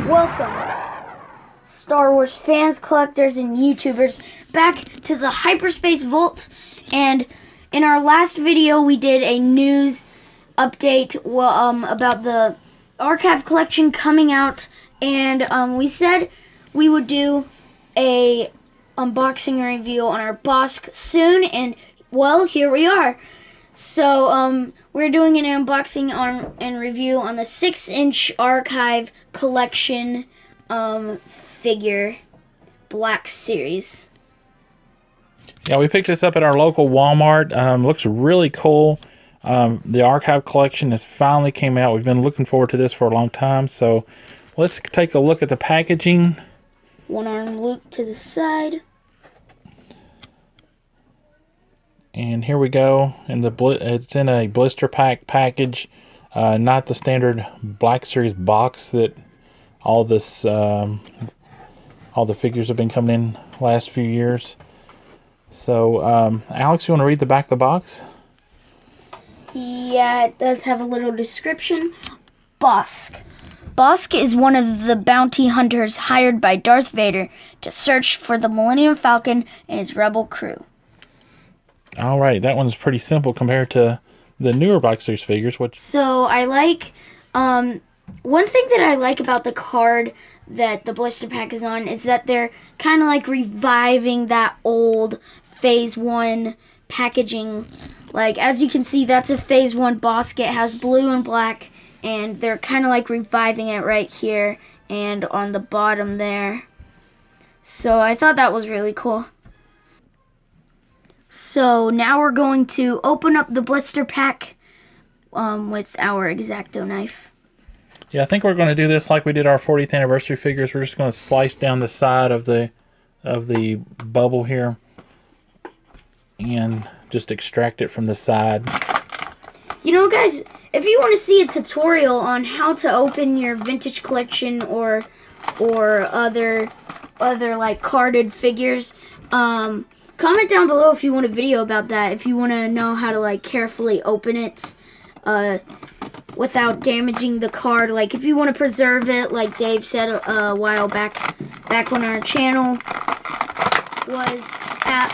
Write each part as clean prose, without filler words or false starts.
Welcome, Star Wars fans, collectors, and YouTubers, back to the Hyperspace Vault. And in our last video, we did a news update about the archive collection coming out, and we said we would do a unboxing review on our Bossk soon, and well, here we are. So we're doing an unboxing and review on the 6-inch archive collection figure Black Series. Yeah, we picked this up at our local Walmart. Looks really cool. The archive collection has finally came out. We've been looking forward to this for a long time. So let's take a look at the packaging. One arm loop to the side. And here we go. It's in a blister pack package, not the standard Black Series box that all the figures have been coming in last few years. So, Alex, you want to read the back of the box? Yeah, it does have a little description. Bossk. Bossk is one of the bounty hunters hired by Darth Vader to search for the Millennium Falcon and his rebel crew. All right, that one's pretty simple compared to the newer Black Series figures. So I like, one thing that I like about the card that the blister pack is on is that they're kind of like reviving that old Phase 1 packaging. Like, as you can see, that's a Phase 1 Bossk. It has blue and black, and they're kind of like reviving it right here and on the bottom there. So I thought that was really cool. So now we're going to open up the blister pack with our X-Acto knife. Yeah, I think we're going to do this like we did our 40th anniversary figures. We're just going to slice down the side of the bubble here and just extract it from the side. You know, guys, if you want to see a tutorial on how to open your vintage collection or other like carded figures, comment down below if you want a video about that, if you want to know how to like carefully open it without damaging the card. Like if you want to preserve it, like Dave said a while back when our channel was at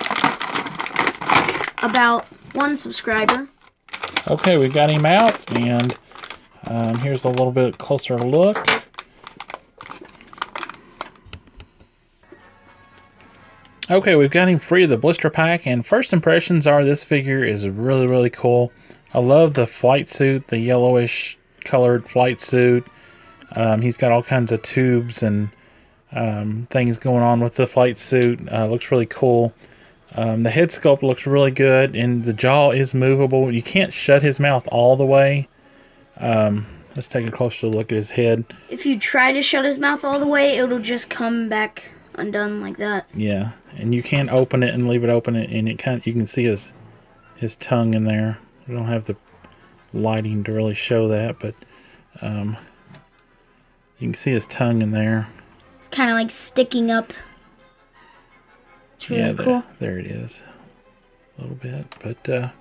about 1 subscriber. Okay, we got him out, and here's a little bit closer look. Okay, we've got him free of the blister pack, and first impressions are this figure is really, really cool. I love the flight suit, the yellowish colored flight suit. He's got all kinds of tubes and things going on with the flight suit. Looks really cool. The head sculpt looks really good, and the jaw is movable. You can't shut his mouth all the way. Let's take a closer look at his head. If you try to shut his mouth all the way, it'll just come back undone like that. Yeah, and you can't open it and leave it open, and you can see his tongue in there. We don't have the lighting to really show that, but you can see his tongue in there. It's kind of like sticking up. It's really cool. There it is, a little bit. But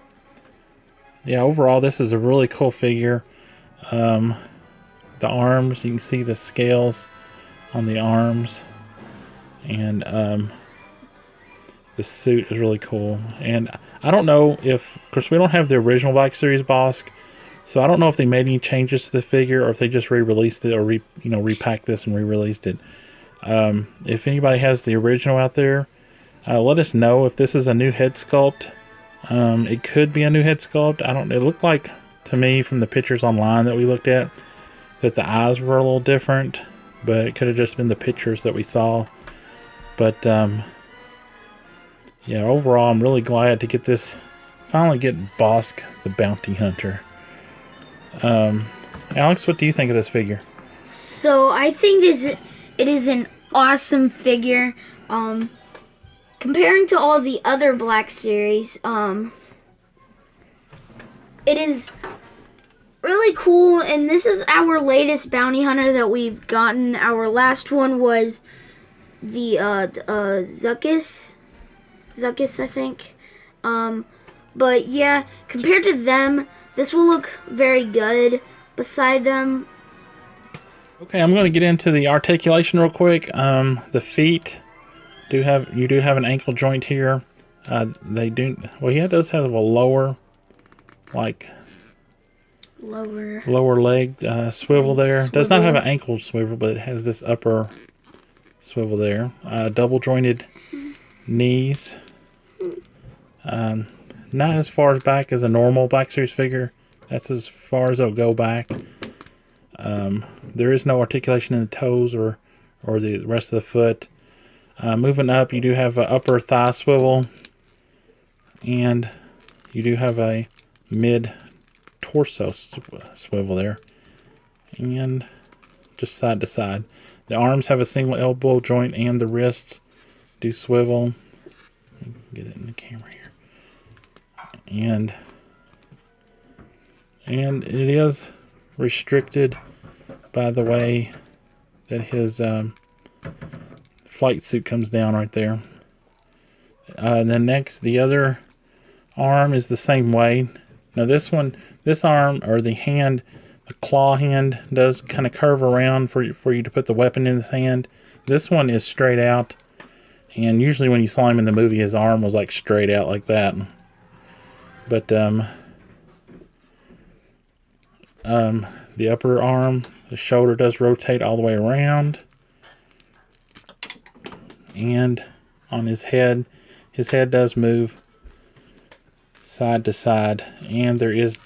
yeah, overall, this is a really cool figure. The arms, you can see the scales on the arms, and the suit is really cool. And I don't know if, of course, we don't have the original Black Series Bossk, so I don't know if they made any changes to the figure or if they just re-released it or repacked this and re-released it. If anybody has the original out there, let us know if this is a new head sculpt. It could be a new head sculpt. It looked like to me from the pictures online that we looked at that the eyes were a little different, but it could have just been the pictures that we saw. But yeah, overall, I'm really glad to get this, finally get Bossk the Bounty Hunter. Alex, what do you think of this figure? So I think it is an awesome figure. Comparing to all the other Black series, it is really cool, and this is our latest bounty hunter that we've gotten. Our last one was the Zuckus, I think. But yeah, compared to them, this will look very good beside them. Okay, I'm going to get into the articulation real quick. The feet do have an ankle joint here. They do, well, yeah, it does have a lower leg swivel there. Does not have an ankle swivel, but it has this upper swivel there. Double jointed knees. Not as far back as a normal Black Series figure. That's as far as it'll go back. There is no articulation in the toes or the rest of the foot. Moving up, you do have an upper thigh swivel, and you do have a mid torso swivel there, and just side to side. The arms have a single elbow joint, and the wrists do swivel. Get it in the camera here, and it is restricted by the way that his flight suit comes down right there. Then next, the other arm is the same way. Now this arm, or the hand, the claw hand, does kind of curve around for you to put the weapon in his hand. This one is straight out, and usually when you saw him in the movie, his arm was like straight out like that. But the upper arm, the shoulder does rotate all the way around, and on his head does move side to side, and there is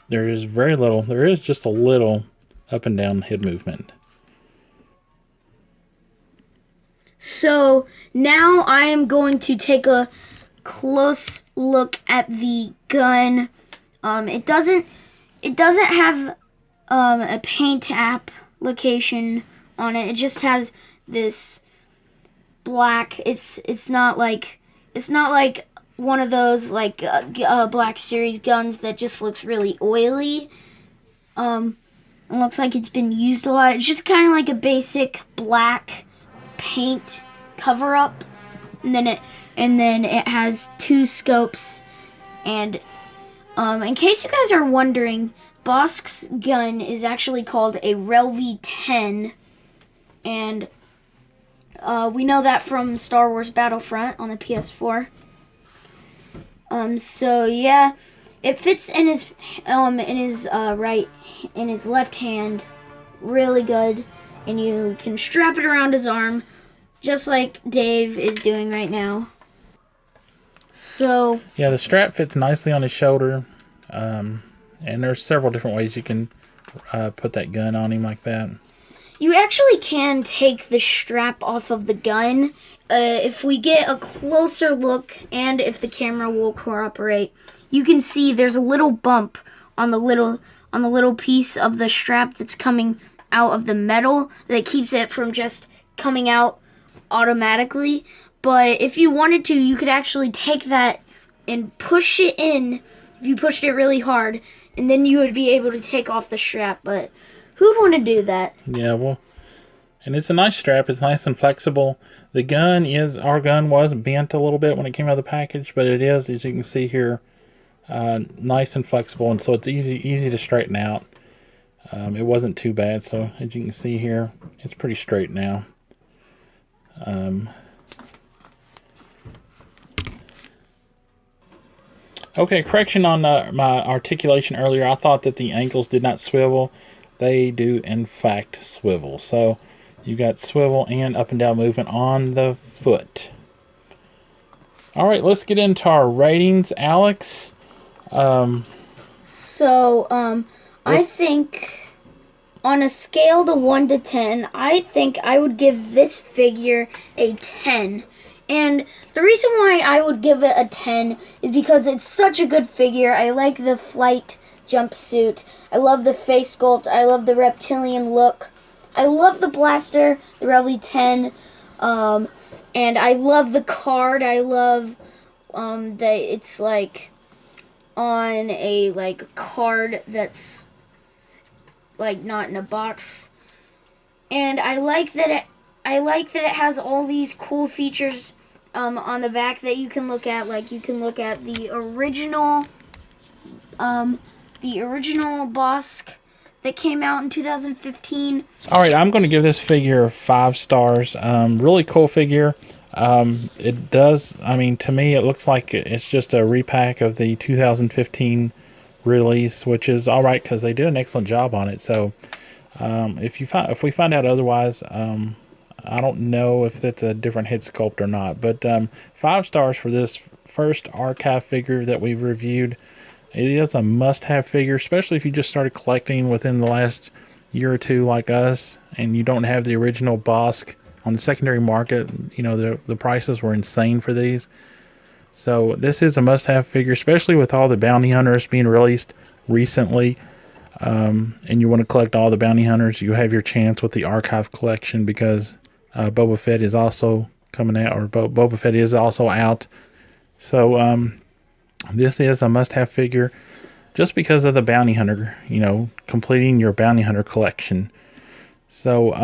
just a little up and down head movement. So now I am going to take a close look at the gun. It doesn't have a paint application on it. It just has this black. It's not like one of those like Black Series guns that just looks really oily. It looks like it's been used a lot. It's just kind of like a basic black paint cover up, and then it has two scopes. And in case you guys are wondering, Bossk's gun is actually called a Relv 10, and we know that from Star Wars Battlefront on the PS4. So yeah, it fits in his left hand really good, and you can strap it around his arm just like Dave is doing right now. So yeah, the strap fits nicely on his shoulder, and there's several different ways you can put that gun on him like that. You actually can take the strap off of the gun. If we get a closer look, and if the camera will cooperate, you can see there's a little bump on the little piece of the strap that's coming out of the metal that keeps it from just coming out automatically. But if you wanted to, you could actually take that and push it in if you pushed it really hard, and then you would be able to take off the strap. But who'd want to do that? Yeah, well, and it's a nice strap. It's nice and flexible. Our gun was bent a little bit when it came out of the package, but it is, as you can see here, nice and flexible, and so it's easy to straighten out. It wasn't too bad, so as you can see here, it's pretty straight now. Okay, correction on my articulation earlier. I thought that the ankles did not swivel. They do, in fact, swivel. So you got swivel and up and down movement on the foot. All right, let's get into our ratings, Alex. I think on a scale to 1 to 10, I think I would give this figure a 10. And the reason why I would give it a 10 is because it's such a good figure. I like the flight jumpsuit. I love the face sculpt. I love the reptilian look. I love the blaster, the Revly 10, and I love the card. I love that it's like on a like card that's like not in a box. And I like that it has all these cool features on the back that you can look at. Like you can look at the original Bossk that came out in 2015. All right, I'm going to give this figure 5 stars. Really cool figure. It does, I mean, to me, it looks like it's just a repack of the 2015 release, which is all right because they did an excellent job on it. So, if we find out otherwise, I don't know if it's a different head sculpt or not. But 5 stars for this first archive figure that we've reviewed. It is a must-have figure, especially if you just started collecting within the last year or two like us, and you don't have the original Bossk on the secondary market. You know, the prices were insane for these. So this is a must-have figure, especially with all the bounty hunters being released recently. And you want to collect all the bounty hunters, you have your chance with the archive collection, because Boba Fett is also coming out, or Boba Fett is also out. So this is a must-have figure just because of the bounty hunter, you know, completing your bounty hunter collection. So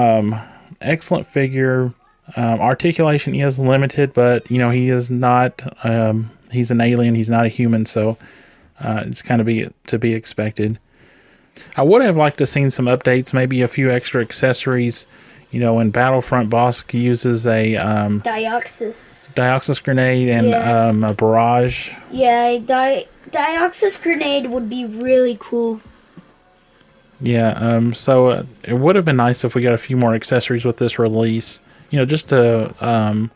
excellent figure. Articulation is limited, but you know, he is not he's an alien, he's not a human, so it's kind of to be expected. I would have liked to seen some updates, maybe a few extra accessories. You know, in Battlefront, Bossk uses a Dioxis grenade and a barrage. Yeah, Dioxis grenade would be really cool. Yeah, so it would have been nice if we got a few more accessories with this release. You know, just to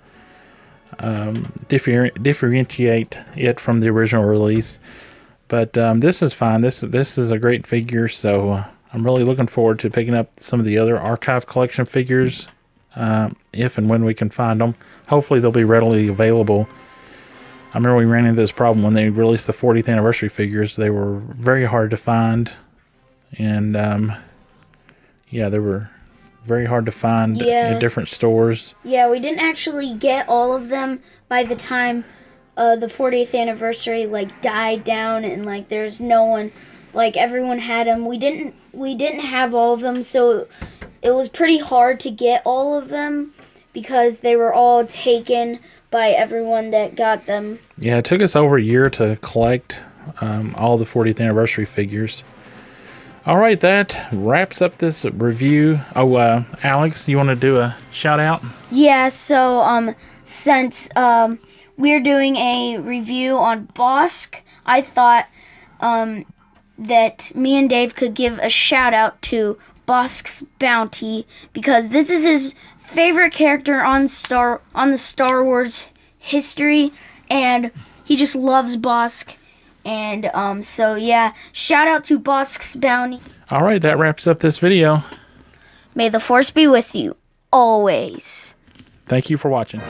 differentiate it from the original release. But this is fine. This is a great figure, so I'm really looking forward to picking up some of the other archive collection figures if and when we can find them. Hopefully they'll be readily available. I remember we ran into this problem when they released the 40th anniversary figures. They were very hard to find, and yeah, they were very hard to find at different stores. Yeah, we didn't actually get all of them by the time the 40th anniversary like died down, and like there's no one, like everyone had them. We didn't have all of them, so it was pretty hard to get all of them because they were all taken by everyone that got them. Yeah, it took us over a year to collect all the 40th anniversary figures. All right, that wraps up this review. Oh, Alex, you want to do a shout out? Yeah, so since we're doing a review on Bossk, I thought that me and Dave could give a shout out to Bosk's Bounty, because this is his favorite character on the Star Wars history, and he just loves Bossk. And so yeah, shout out to Bosk's Bounty. All right, that wraps up this video. May the Force be with you always. Thank you for watching.